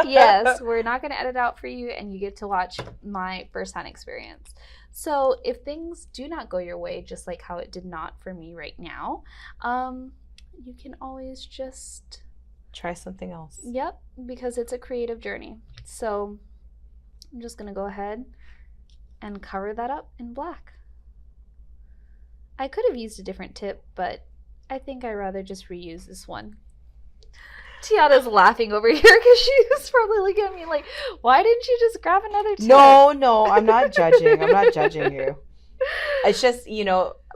S1: Yes, we're not going to edit out for you, and you get to watch my firsthand experience. So if things do not go your way, just like how it did not for me right now, you can always just
S2: try something else.
S1: Yep, because it's a creative journey. So I'm just going to go ahead and cover that up in black. I could have used a different tip, but I think I'd rather just reuse this one. Tiana's laughing over here because she was probably looking at me like, why didn't you just grab another tip?
S2: No, I'm not judging. I'm not judging you. It's just,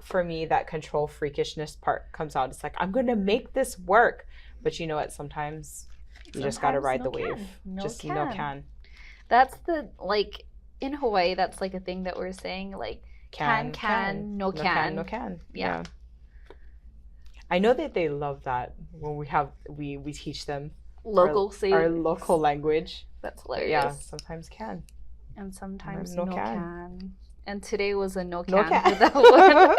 S2: for me, that control freakishness part comes out. It's like, I'm going to make this work. But you know what? Sometimes you just got to ride the wave. Just no can.
S1: That's like, in Hawaii, that's like a thing that we're saying, like, can, no can.
S2: No can.
S1: Yeah.
S2: I know that they love that when we teach them our local language.
S1: That's hilarious.
S2: Yeah, sometimes can.
S1: And sometimes no can. And today was a no can
S2: can.
S1: for that one.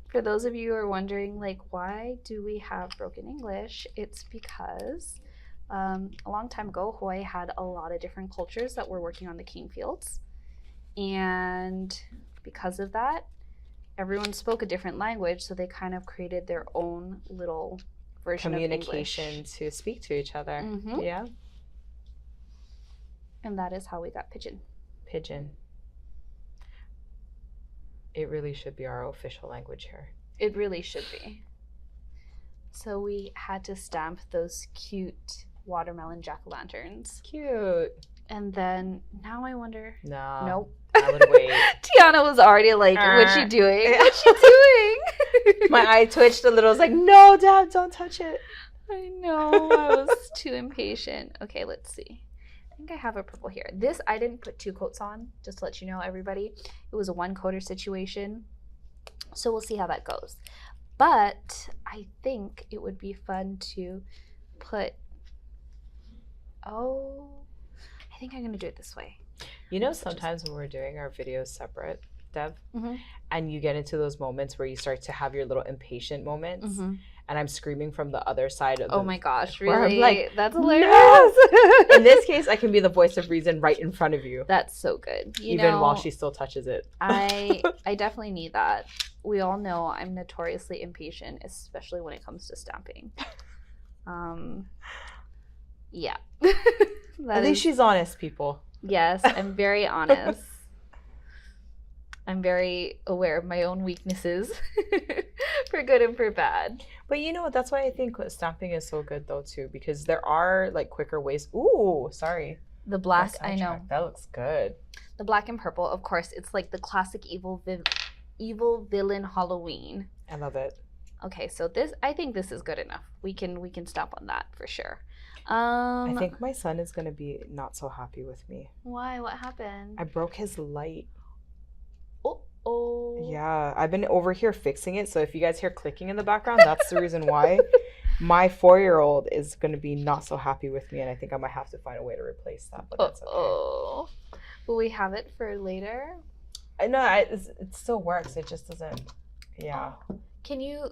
S1: For those of you who are wondering, like, why do we have broken English? It's because a long time ago, Hawaii had a lot of different cultures that were working on the cane fields. And because of that, everyone spoke a different language, so they kind of created their own little version of English.
S2: Communication to speak to each other.
S1: Mm-hmm.
S2: Yeah.
S1: And that is how we got pidgin.
S2: Pidgin. It really should be our official language here.
S1: It really should be. So we had to stamp those cute watermelon jack-o'-lanterns.
S2: Cute.
S1: And then now I wonder.
S2: No.
S1: Nope.
S2: I would wait.
S1: Tiana was already like, what's she doing? What's she doing?
S2: My eye twitched a little. I was like, no, Dad, don't touch it.
S1: I know. I was too impatient. Okay, let's see. I think I have a purple here. This, I didn't put 2 coats on, just to let you know, everybody. It was a 1-coater situation. So we'll see how that goes. But I think it would be fun to put, I think I'm going to do it this way.
S2: Sometimes when we're doing our videos separate, Dev,
S1: mm-hmm.
S2: and you get into those moments where you start to have your little impatient moments,
S1: mm-hmm.
S2: and I'm screaming from the other side of
S1: Oh my gosh, really?
S2: I'm like,
S1: that's hilarious.
S2: No! In this case, I can be the voice of reason right in front of you.
S1: That's so good.
S2: Even while she still touches it.
S1: I definitely need that. We all know I'm notoriously impatient, especially when it comes to stamping. Yeah.
S2: At least she's honest, people.
S1: Yes, I'm very honest. I'm very aware of my own weaknesses, for good and for bad.
S2: But that's why I think stamping is so good, though, too, because there are, like, quicker ways. Ooh, sorry.
S1: The black, I know.
S2: That looks good.
S1: The black and purple, of course, it's like the classic evil villain Halloween.
S2: I love it.
S1: Okay, so I think this is good enough. We can stop on that for sure.
S2: I think my son is gonna be not so happy with me.
S1: Why? What happened?
S2: I broke his light.
S1: Oh.
S2: Yeah, I've been over here fixing it. So if you guys hear clicking in the background, that's the reason why. My 4-year-old is gonna be not so happy with me, and I think I might have to find a way to replace that. But that's okay.
S1: Oh. Will we have it for later?
S2: I know it still works. It just doesn't. Yeah.
S1: Can you?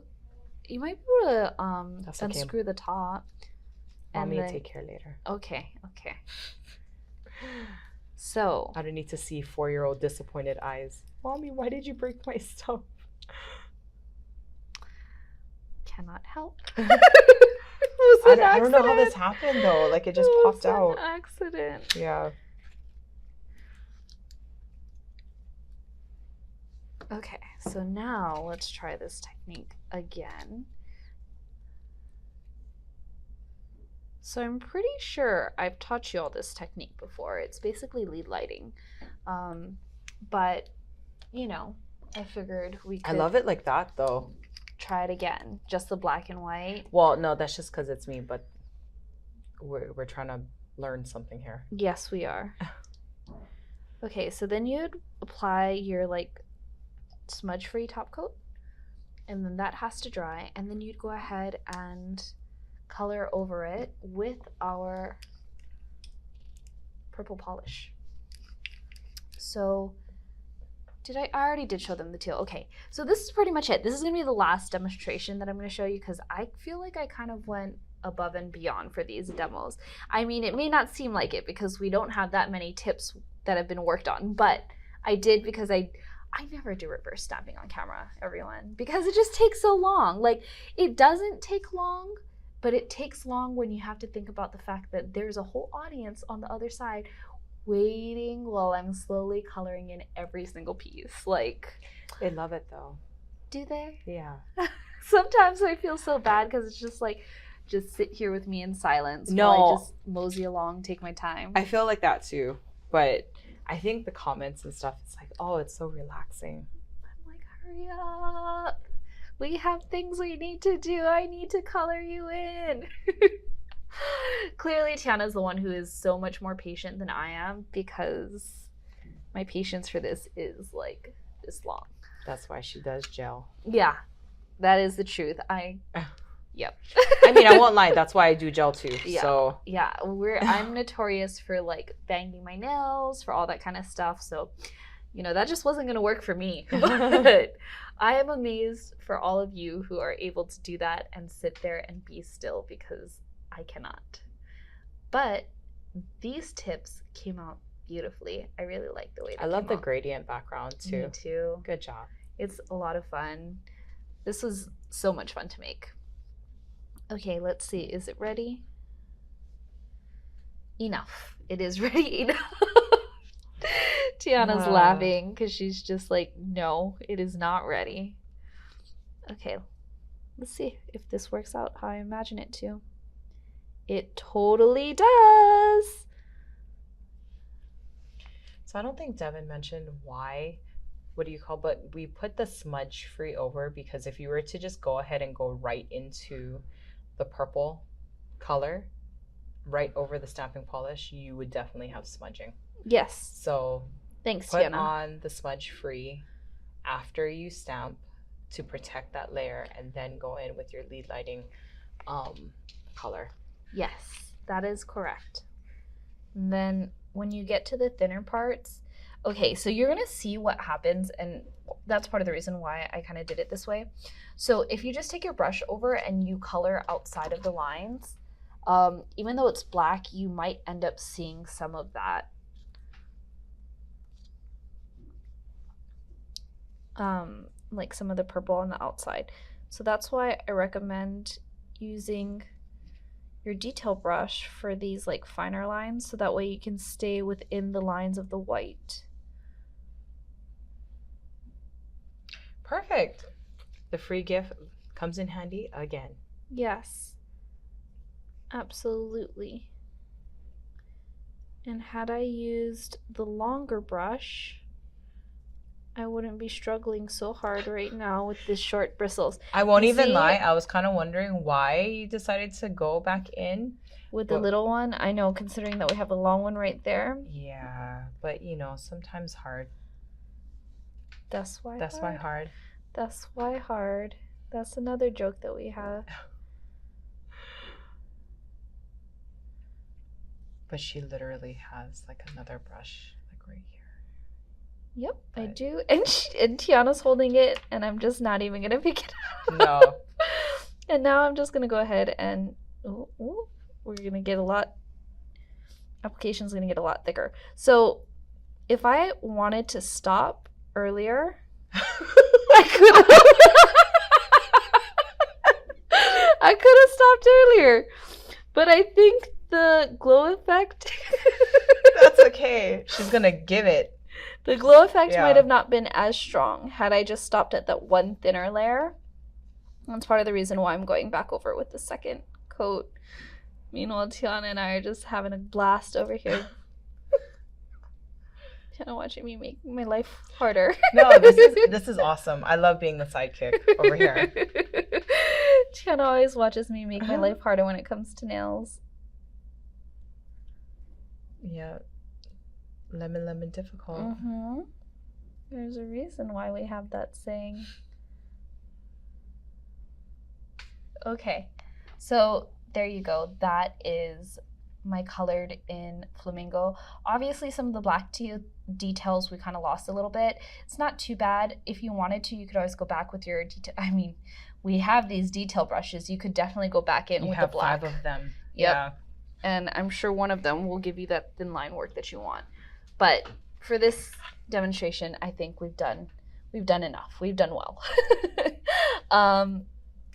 S1: You might be able to unscrew the top.
S2: Mommy will take care later.
S1: Okay. So
S2: I don't need to see 4-year-old disappointed eyes. Mommy, why did you break my stuff?
S1: Cannot help.
S2: I don't know how this happened though. Like it just popped out.
S1: Accident.
S2: Yeah.
S1: Okay, so now let's try this technique again. So I'm pretty sure I've taught you all this technique before. It's basically lead lighting. But, I figured we could...
S2: I love it like that, though.
S1: Try it again. Just the black and white.
S2: Well, no, that's just because it's me, but we're trying to learn something here.
S1: Yes, we are. Okay, so then you'd apply your, smudge-free top coat. And then that has to dry. And then you'd go ahead and color over it with our purple polish. So I already did show them the teal. Okay, so this is pretty much it. This is gonna be the last demonstration that I'm gonna show you because I feel like I kind of went above and beyond for these demos. I mean, it may not seem like it because we don't have that many tips that have been worked on, but I did because I never do reverse stamping on camera, everyone, because it just takes so long. Like, it doesn't take long, but it takes long when you have to think about the fact that there's a whole audience on the other side waiting while I'm slowly coloring in every single piece. Like,
S2: they love it though.
S1: Do they?
S2: Yeah.
S1: Sometimes I feel so bad because it's just like, just sit here with me in silence
S2: No.
S1: while I just mosey along, take my time.
S2: I feel like that too, but I think the comments and stuff, it's like, oh, it's so relaxing.
S1: I'm like, hurry up. We have things we need to do. I need to color you in. Clearly, Tiana's the one who is so much more patient than I am because my patience for this is like this long.
S2: That's why she does gel.
S1: Yeah, that is the truth. Yep.
S2: I mean, I won't lie. That's why I do gel too.
S1: Yeah.
S2: So
S1: yeah, I'm notorious for like banging my nails, for all that kind of stuff. So, that just wasn't going to work for me. But I am amazed for all of you who are able to do that and sit there and be still because I cannot. But these tips came out beautifully. I really like the way they
S2: I love
S1: came
S2: the
S1: out.
S2: gradient background too.
S1: Me too.
S2: Good job.
S1: It's a lot of fun. This was so much fun to make. Okay, let's see. Is it ready? Enough. It is ready enough. Tiana's laughing because she's just like, no, it is not ready. Okay, let's see if this works out how I imagine it to. It totally does.
S2: So I don't think Devin mentioned why, but we put the smudge free over because if you were to just go ahead and go right into the purple color, right over the stamping polish, you would definitely have smudging.
S1: Yes.
S2: So
S1: thanks,
S2: put
S1: Tiana.
S2: on the smudge free after you stamp to protect that layer and then go in with your lead lighting color.
S1: Yes, that is correct. And then when you get to the thinner parts, okay, so you're going to see what happens, and that's part of the reason why I kind of did it this way. So if you just take your brush over and you color outside of the lines, even though it's black, you might end up seeing some of that. Like some of the purple on the outside. So that's why I recommend using your detail brush for these like finer lines, so that way you can stay within the lines of the white.
S2: Perfect. The free gift comes in handy again.
S1: Yes, absolutely. And had I used the longer brush, I wouldn't be struggling so hard right now with the short bristles.
S2: I won't even lie, I was kind of wondering why you decided to go back in.
S1: With the little one, I know, considering that we have a long one right there.
S2: Yeah, but sometimes hard.
S1: That's why
S2: hard.
S1: That's why hard. That's another joke that we have.
S2: But she literally has like another brush like right here.
S1: Yep, but I do. And Tiana's holding it, and I'm just not even going to pick it up.
S2: No.
S1: And now I'm just going to go ahead and we're going to get application's going to get a lot thicker. So if I wanted to stop earlier, I could have stopped earlier. But I think the glow effect...
S2: That's okay. She's going to give it.
S1: The glow effect might have not been as strong had I just stopped at that one thinner layer. That's part of the reason why I'm going back over with the second coat. Meanwhile, Tiana and I are just having a blast over here. Tiana watching me make my life harder.
S2: No, this is awesome. I love being the sidekick over here.
S1: Tiana always watches me make my life harder when it comes to nails.
S2: Yeah. Lemon difficult.
S1: Mm-hmm. There's a reason why we have that saying. Okay, so there you go. That is my colored in flamingo. Obviously, some of the black details we kind of lost a little bit. It's not too bad. If you wanted to, you could always go back with your detail. I mean, we have these detail brushes. You could definitely go back in with the black.
S2: You have 5 of them.
S1: Yep.
S2: Yeah.
S1: And I'm sure one of them will give you that thin line work that you want. But for this demonstration, I think we've done enough. We've done well.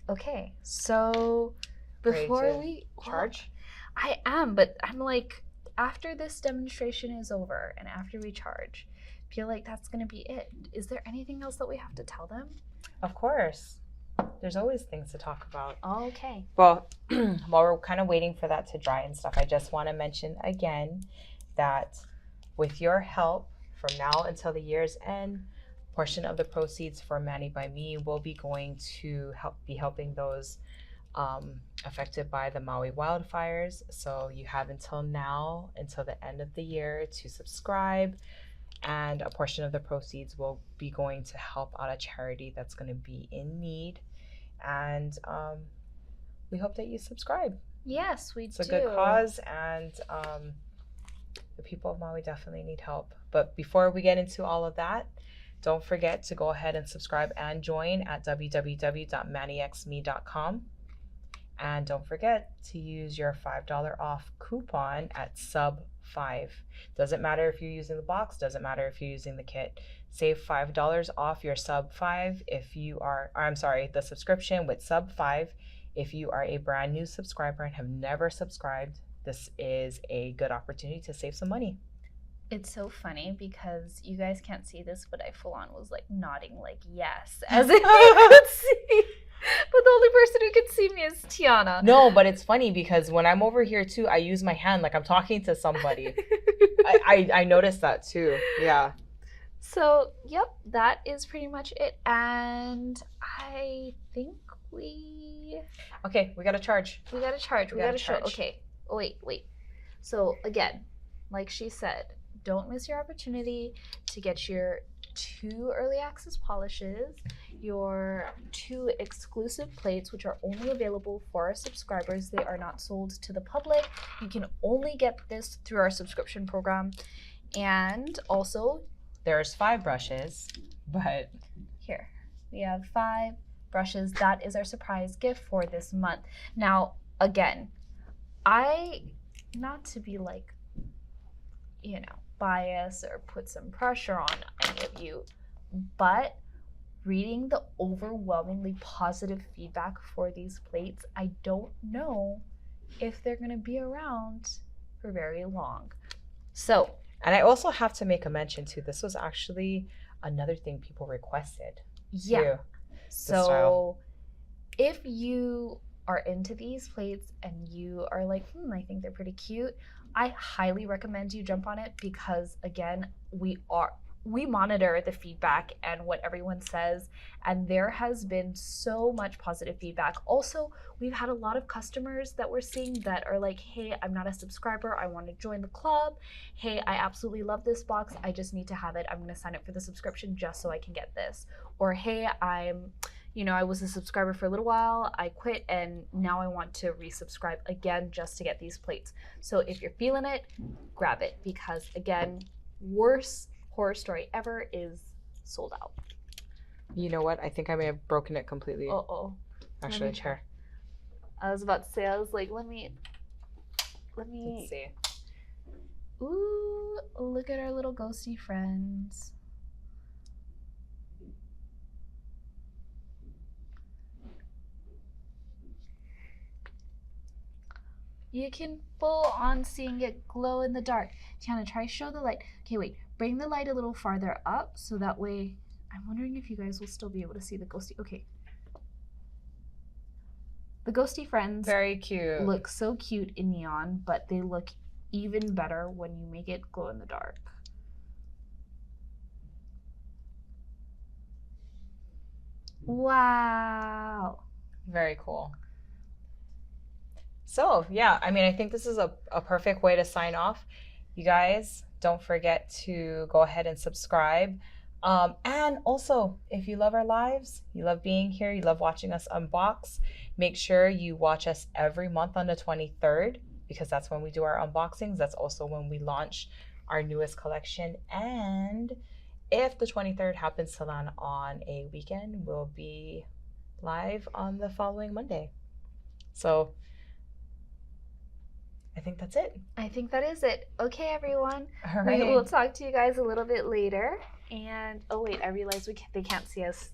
S1: Okay, so before we
S2: charge,
S1: I am, but I'm like, after this demonstration is over and after we charge, I feel like that's gonna be it. Is there anything else that we have to tell them?
S2: Of course. There's always things to talk about.
S1: Okay.
S2: Well, while we're kind of waiting for that to dry and stuff, I just want to mention again that with your help from now until the year's end, portion of the proceeds for Mani by Me will be going to be helping those affected by the Maui wildfires. So you have until now, until the end of the year, to subscribe, and a portion of the proceeds will be going to help out a charity that's going to be in need. And we hope that you subscribe.
S1: Yes, we do.
S2: It's a good cause, and the people of Maui definitely need help. But before we get into all of that, don't forget to go ahead and subscribe and join at www.manixme.com. And don't forget to use your $5 off coupon at sub5. Doesn't matter if you're using the box, doesn't matter if you're using the kit. Save $5 off your sub5 if you are, the subscription with sub5 if you are a brand new subscriber and have never subscribed. This is a good opportunity to save some money.
S1: It's so funny because you guys can't see this, but I full on was like nodding like yes, as if you could see. But the only person who can see me is Tiana.
S2: No, but it's funny because when I'm over here too, I use my hand like I'm talking to somebody. I noticed that too. Yeah.
S1: So, yep, that is pretty much it. And I think
S2: Okay, we got to charge.
S1: We got to charge. We got to show. Okay. Oh, wait. So, again, like she said, don't miss your opportunity to get your 2 early access polishes, your 2 exclusive plates, which are only available for our subscribers. They are not sold to the public. You can only get this through our subscription program. And also,
S2: there's 5 brushes, but
S1: here we have 5 brushes. That is our surprise gift for this month. Now, again, not to be like, bias or put some pressure on any of you, but reading the overwhelmingly positive feedback for these plates, I don't know if they're going to be around for very long. So,
S2: and I also have to make a mention too, this was actually another thing people requested.
S1: Yeah. So if you are into these plates and you are like, I think they're pretty cute, I highly recommend you jump on it because, again, we monitor the feedback and what everyone says, and there has been so much positive feedback. Also, we've had a lot of customers that we're seeing that are like, hey, I'm not a subscriber, I want to join the club. Hey, I absolutely love this box, I just need to have it. I'm going to sign up for the subscription just so I can get this. Or, hey, I was a subscriber for a little while, I quit, and now I want to resubscribe again just to get these plates. So if you're feeling it, grab it because, again, worst horror story ever is sold out.
S2: You know what? I think I may have broken it completely.
S1: Uh-oh.
S2: Actually, a chair.
S1: I was about to say, I was like, let me.
S2: Let's see.
S1: Ooh, look at our little ghosty friends. You can full on seeing it glow in the dark. Tiana, try show the light. Okay, wait. Bring the light a little farther up so that way, I'm wondering if you guys will still be able to see the ghosty. Okay. The ghosty friends.
S2: Very cute.
S1: Look so cute in neon, but they look even better when you make it glow in the dark. Wow.
S2: Very cool. So, yeah, I think this is a perfect way to sign off. You guys, don't forget to go ahead and subscribe. And also, if you love our lives, you love being here, you love watching us unbox, make sure you watch us every month on the 23rd because that's when we do our unboxings. That's also when we launch our newest collection. And if the 23rd happens to land on a weekend, we'll be live on the following Monday. So I think that's it.
S1: I think that is it. Okay, everyone.
S2: All right.
S1: We'll talk to you guys a little bit later. And, oh wait, I realized they can't see us.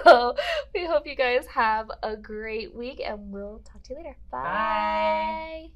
S1: So we hope you guys have a great week and we'll talk to you later. Bye.
S2: Bye.